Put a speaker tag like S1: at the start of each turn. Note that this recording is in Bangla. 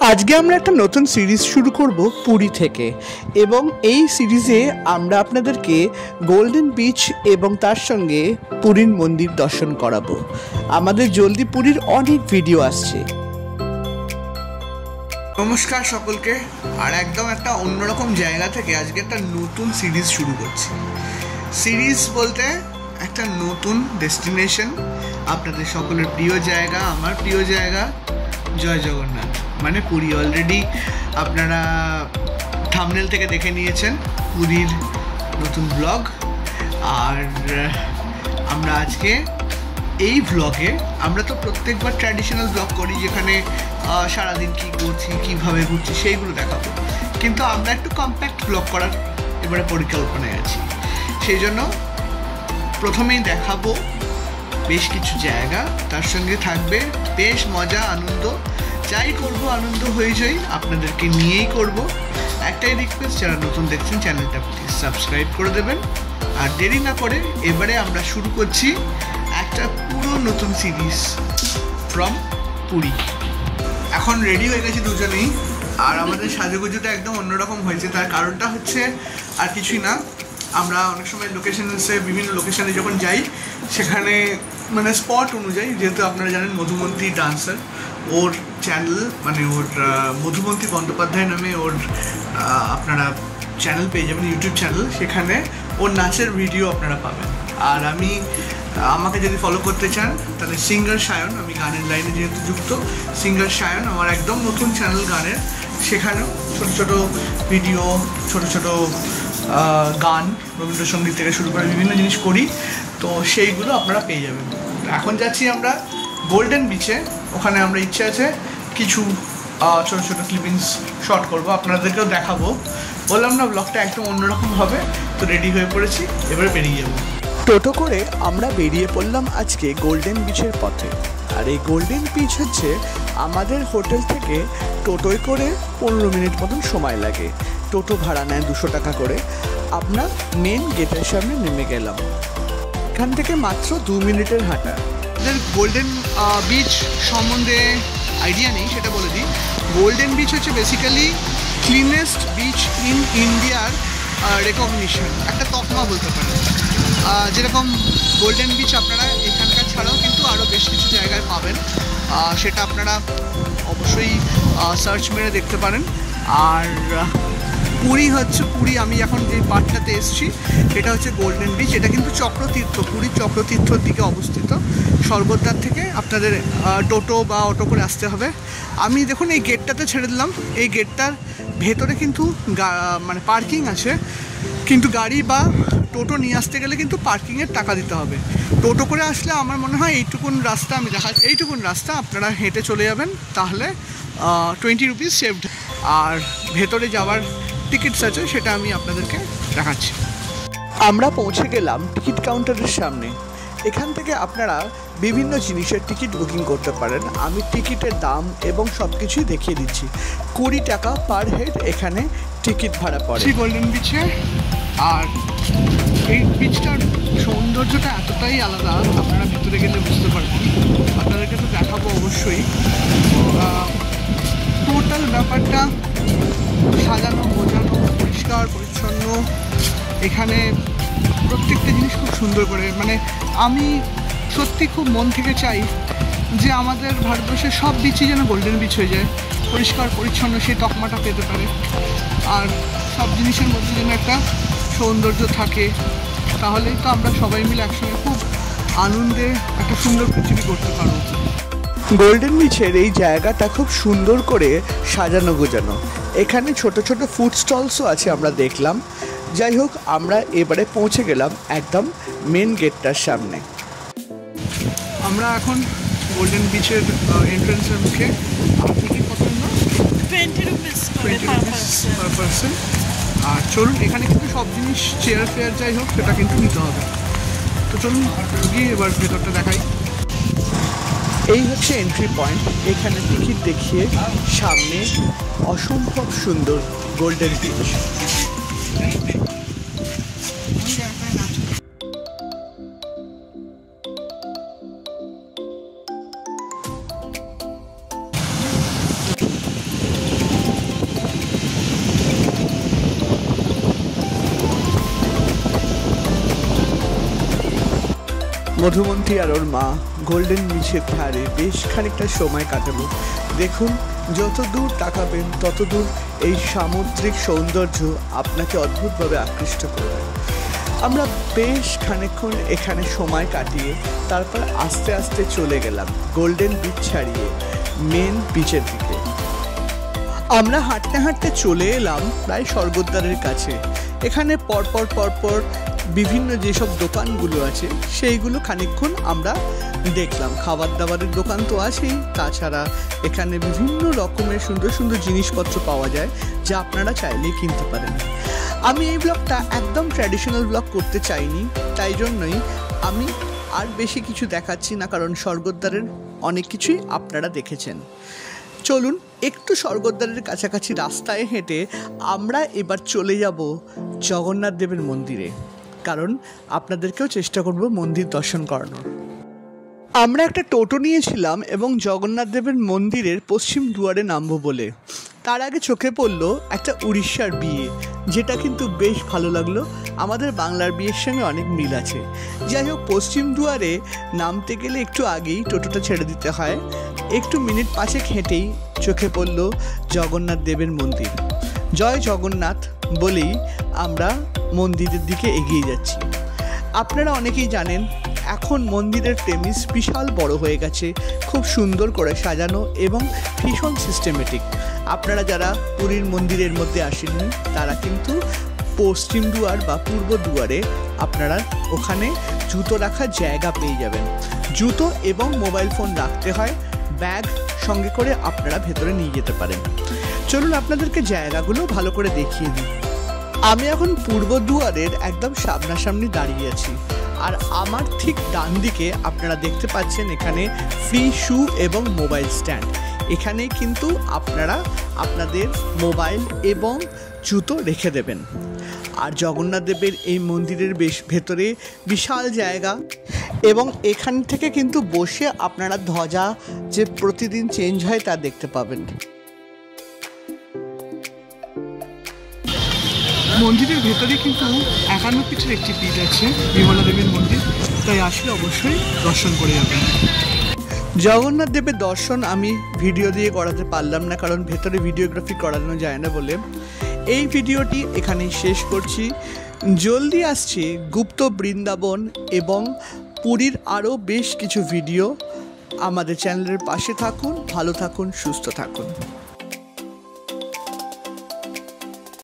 S1: আজকে আমরা একটা নতুন সিরিজ শুরু করব পুরী থেকে এবং এই সিরিজে আমরা আপনাদেরকে গোল্ডেন বিচ এবং তার সঙ্গে পুরীর মন্দির দর্শন করাবো। আমাদের জলদি পুরীর অনেক ভিডিও আসছে।
S2: নমস্কার সকলকে, আর একদম একটা অন্যরকম জায়গা থেকে আজকে একটা নতুন সিরিজ শুরু করছি। সিরিজ বলতে একটা নতুন ডেস্টিনেশন, আপনাদের সকলের প্রিয় জায়গা, আমার প্রিয় জায়গা জয় জগন্নাথ মানে পুরী। অলরেডি আপনারা থাম্বনেল থেকে দেখে নিয়েছেন পুরীর নতুন ব্লগ। আর আমরা আজকে এই ব্লগে আমরা তো প্রত্যেকবার ট্র্যাডিশনাল ব্লগ করি, যেখানে সারাদিন কী করছি, কীভাবে ঘুরছি সেইগুলো দেখাবো, কিন্তু আমরা একটু কম্প্যাক্ট ব্লগ করার এবারে পরিকল্পনায় আছি। সেই জন্য প্রথমেই দেখাবো বেশ কিছু জায়গা, তার সঙ্গে থাকবে বেশ মজা আনন্দ। যাই করব আনন্দ হয়ে যাই, আপনাদেরকে নিয়েই করব। একটাই রিকোয়েস্ট, যারা নতুন দেখছেন চ্যানেলটা প্লিজ সাবস্ক্রাইব করে দেবেন। আর দেরি না করে এবারে আমরা শুরু করছি একটা পুরো নতুন সিরিজ ফ্রম পুরী। এখন রেডি হয়ে গেছি দুজনেই, আর আমাদের সাজুগুজুটা একদম অন্যরকম হয়েছে। তার কারণটা হচ্ছে আর কিছুই না, আমরা অনেক সময় বিভিন্ন লোকেশানে যখন যাই সেখানে মানে স্পট অনুযায়ী, যেহেতু আপনারা জানেন মধুমন্তী ডান্সার, ওর চ্যানেল মানে ওর মধুমন্তী বন্দ্যোপাধ্যায় নামে ওর আপনারা চ্যানেল পেয়ে যাবেন, ইউটিউব চ্যানেল। সেখানে ওর নাচের ভিডিও আপনারা পাবেন। আর আমাকে যদি ফলো করতে চান তাহলে সিঙ্গার সায়ন, আমি গানের লাইনে যেহেতু যুক্ত, সিঙ্গার সায়ন আমার একদম নতুন চ্যানেল গানের। সেখানেও ছোটো ছোটো ভিডিও, ছোটো ছোটো গান, রবীন্দ্রসঙ্গীত থেকে শুরু করে বিভিন্ন জিনিস করি, তো সেইগুলো আপনারা পেয়ে যাবেন। এখন যাচ্ছি আমরা গোল্ডেন বিচে। ওখানে আমরা ইচ্ছে আছে কিছু ছোটো ছোটো ক্লিপিংস শট করবো, আপনাদেরকেও দেখাবো। বললাম না, ব্লগটা একদম অন্যরকম হবে। তো রেডি হয়ে পড়েছি, এবারে বেরিয়ে যাবো।
S1: টোটো করে আমরা বেরিয়ে পড়লাম আজকে গোল্ডেন বিচের পথে। আর এই গোল্ডেন বিচ হচ্ছে আমাদের হোটেল থেকে টোটোয় করে 15 মিনিট মতন সময় লাগে। টোটো ভাড়া নেয় 200 টাকা করে। আমরা মেন গেটের সামনে নেমে গেলাম। এখান থেকে মাত্র 2 মিনিটের হাঁটা।
S2: গোল্ডেন বিচ সম্বন্ধে আইডিয়া নেই, সেটা বলে দিই। গোল্ডেন বিচ হচ্ছে বেসিক্যালি ক্লিনেস্ট বিচ ইন ইন্ডিয়ার রেকগনিশন, একটা তকমা বলতে পারেন। যেরকম গোল্ডেন বিচ আপনারা এখানকার ছাড়াও কিন্তু আরও বেশ কিছু জায়গায় পাবেন, সেটা আপনারা অবশ্যই সার্চ মেরে দেখতে পারেন। আর পুরী আমি এখন যে পার্টটাতে এসেছি এটা হচ্ছে গোল্ডেন বিচ। এটা কিন্তু পুরীর চক্রতীর্থর দিকে অবস্থিত। স্বর্গদ্বার থেকে আপনাদের টোটো বা অটো করে আসতে হবে। আমি দেখুন এই গেটটাতে ছেড়ে দিলাম। এই গেটটার ভেতরে কিন্তু মানে পার্কিং আছে, কিন্তু গাড়ি বা টোটো নিয়ে আসতে গেলে কিন্তু পার্কিংয়ের টাকা দিতে হবে। টোটো করে আসলে আমার মনে হয় এইটুকুন রাস্তা আপনারা হেঁটে চলে যাবেন, তাহলে 20 রুপিস সেভড। আর ভেতরে যাওয়ার টিকিটস আছে, সেটা আমি আপনাদেরকে দেখাচ্ছি।
S1: আমরা পৌঁছে গেলাম টিকিট কাউন্টারের সামনে। এখান থেকে আপনারা বিভিন্ন জিনিসের টিকিট বুকিং করতে পারেন। আমি টিকিটের দাম এবং সব কিছুই দেখিয়ে দিচ্ছি। 20 টাকা পার হেড এখানে টিকিট ভাড়া পড়ে
S2: গোল্ডেন বিচে। আর এই বিচটার সৌন্দর্যটা এতটাই আলাদা, আপনারা ভিতরে গেলে বুঝতে পারবেন। আপনাদেরকে তো দেখাবো অবশ্যই। টোটাল ব্যাপারটা সাজানো গোছানো, পরিষ্কার পরিচ্ছন্ন। এখানে প্রত্যেকটা জিনিস খুব সুন্দর করে, মানে আমি সত্যি খুব মন থেকে চাই যে আমাদের ভারতবর্ষের সব বিচই যেন গোল্ডেন বিচ হয়ে যায়, পরিষ্কার পরিচ্ছন্ন সেই তকমাটা পেতে পারে। আর সব জিনিসের মধ্যে যেন একটা সৌন্দর্য থাকে, তাহলেই তো আমরা সবাই মিলে একসঙ্গে খুব আনন্দে একটা সুন্দর পৃথিবী করতে পারবো।
S1: গোল্ডেন বিচের এই জায়গাটা খুব সুন্দর করে সাজানো গোছানো। এখানে ছোট ছোট ফুড স্টলসও আছে, আমরা দেখলাম। যাই হোক, আমরা এবারে পৌঁছে গেলাম একদম মেন গেটটার সামনে।
S2: আমরা এখন গোল্ডেন বিচের এন্ট্রান্সের মুখে। টিকিট কত না?
S3: 20 রুপিস
S2: পার পারসন। আর চলুন, এখানে কিন্তু সব জিনিস চেয়ার ফেয়ার যাই হোক সেটা কিন্তু নিতে হবে। তো চলুন গিয়ে এবার ভেতরটা দেখাই।
S1: এই হচ্ছে এন্ট্রি পয়েন্ট। এখানে টিকিট দেখিয়ে সামনে অসম্ভব সুন্দর গোল্ডেন বিচ। মধুমন্তী আর ওর মা গোল্ডেন বিচের ধারে বেশ খানিকটা সময় কাটালো। দেখুন, যত দূর তাকাবেন তত দূর এই সামুদ্রিক সৌন্দর্য আপনাকে অদ্ভুতভাবে আকৃষ্ট করবে। আমরা বেশ খানিকক্ষণ এখানে সময় কাটিয়ে তারপর আস্তে আস্তে চলে গেলাম গোল্ডেন বিচ ছাড়িয়ে মেন বিচের দিকে। আমরা হাঁটতে হাঁটতে চলে এলাম প্রায় স্বর্গদ্বারের কাছে। এখানে পরপর বিভিন্ন যেসব দোকানগুলো আছে সেইগুলো খানিকক্ষণ আমরা দেখলাম। খাবার দাবারের দোকান তো আছেই, তাছাড়া এখানে বিভিন্ন রকমের সুন্দর সুন্দর জিনিসপত্র পাওয়া যায় যা আপনারা চাইলেই কিনতে পারেন। আমি এই ব্লগটা একদম ট্র্যাডিশনাল ব্লগ করতে চাইনি, তাই জন্যই আমি আর বেশি কিছু দেখাচ্ছি না, কারণ স্বর্গদ্বারের অনেক কিছুই আপনারা দেখেছেন। চলুন একটু স্বর্গদ্বারের কাছাকাছি রাস্তায় হেঁটে আমরা এবার চলে যাব জগন্নাথ দেবের মন্দিরে, কারণ আপনাদেরকেও চেষ্টা করব মন্দির দর্শন করানোর। আমরা একটা টোটো নিয়েছিলাম এবং জগন্নাথ দেবের মন্দিরের পশ্চিম দুয়ারে নামবো বলে। তার আগে চোখে পড়লো একটা উড়িষ্যার বিয়ে, যেটা কিন্তু বেশ ভালো লাগলো। আমাদের বাংলার বিয়ের সঙ্গে অনেক মিল আছে। যাই হোক, পশ্চিম দুয়ারে নামতে গেলে একটু আগেই টোটোটা ছেড়ে দিতে হয়। একটু মিনিট 5 হেঁটেই চোখে পড়লো জগন্নাথ দেবের মন্দির। জয় জগন্নাথ বলেই আমরা মন্দিরের দিকে এগিয়ে যাচ্ছি। আপনারা অনেকেই জানেন এখন মন্দিরের প্রেমিস বিশাল বড় হয়ে গেছে, খুব সুন্দর করে সাজানো এবং ভীষণ সিস্টেমেটিক। আপনারা যারা পুরীর মন্দিরের মধ্যে আসেননি তারা কিন্তু পশ্চিম দুয়ার বা পূর্ব দুয়ারে আপনারা ওখানে জুতো রাখার জায়গা পেয়ে যাবেন। জুতো এবং মোবাইল ফোন রাখতে হয়, ব্যাগ সঙ্গে করে আপনারা ভেতরে নিয়ে যেতে পারেন। চলুন আপনাদেরকে জায়গাগুলো ভালো করে দেখিয়ে দিই। আমি এখন পূর্ব দুয়ারের একদম সামনাসামনি দাঁড়িয়ে আছি, আর আমার ঠিক ডান দিকে আপনারা দেখতে পাচ্ছেন এখানে ফ্রি শু এবং মোবাইল স্ট্যান্ড। এখানে কিন্তু আপনারা আপনাদের মোবাইল এবং জুতো রেখে দেবেন। আর জগন্নাথ দেবের এই মন্দিরের ভেতরে বিশাল জায়গা, এবং এখান থেকে কিন্তু বসে আপনারা ধ্বজা যে প্রতিদিন চেঞ্জ হয় তা দেখতে পাবেন। মন্দিরের ভেতরে কিন্তু 51 পীঠের একটি পীঠ আছে, বিমলা দেবীর মন্দির, তাই আসলে অবশ্যই দর্শন করে যাবেন। জগন্নাথ দেবের দর্শন আমি ভিডিও দিয়ে করাতে পারলাম না, কারণ ভেতরে ভিডিওগ্রাফি করানো যায় না বলে। এই ভিডিওটি এখানেই শেষ করছি। জলদি আসছে গুপ্ত বৃন্দাবন এবং পুরীর আরও বেশ কিছু ভিডিও। আমাদের চ্যানেলের পাশে থাকুন, ভালো থাকুন, সুস্থ থাকুন।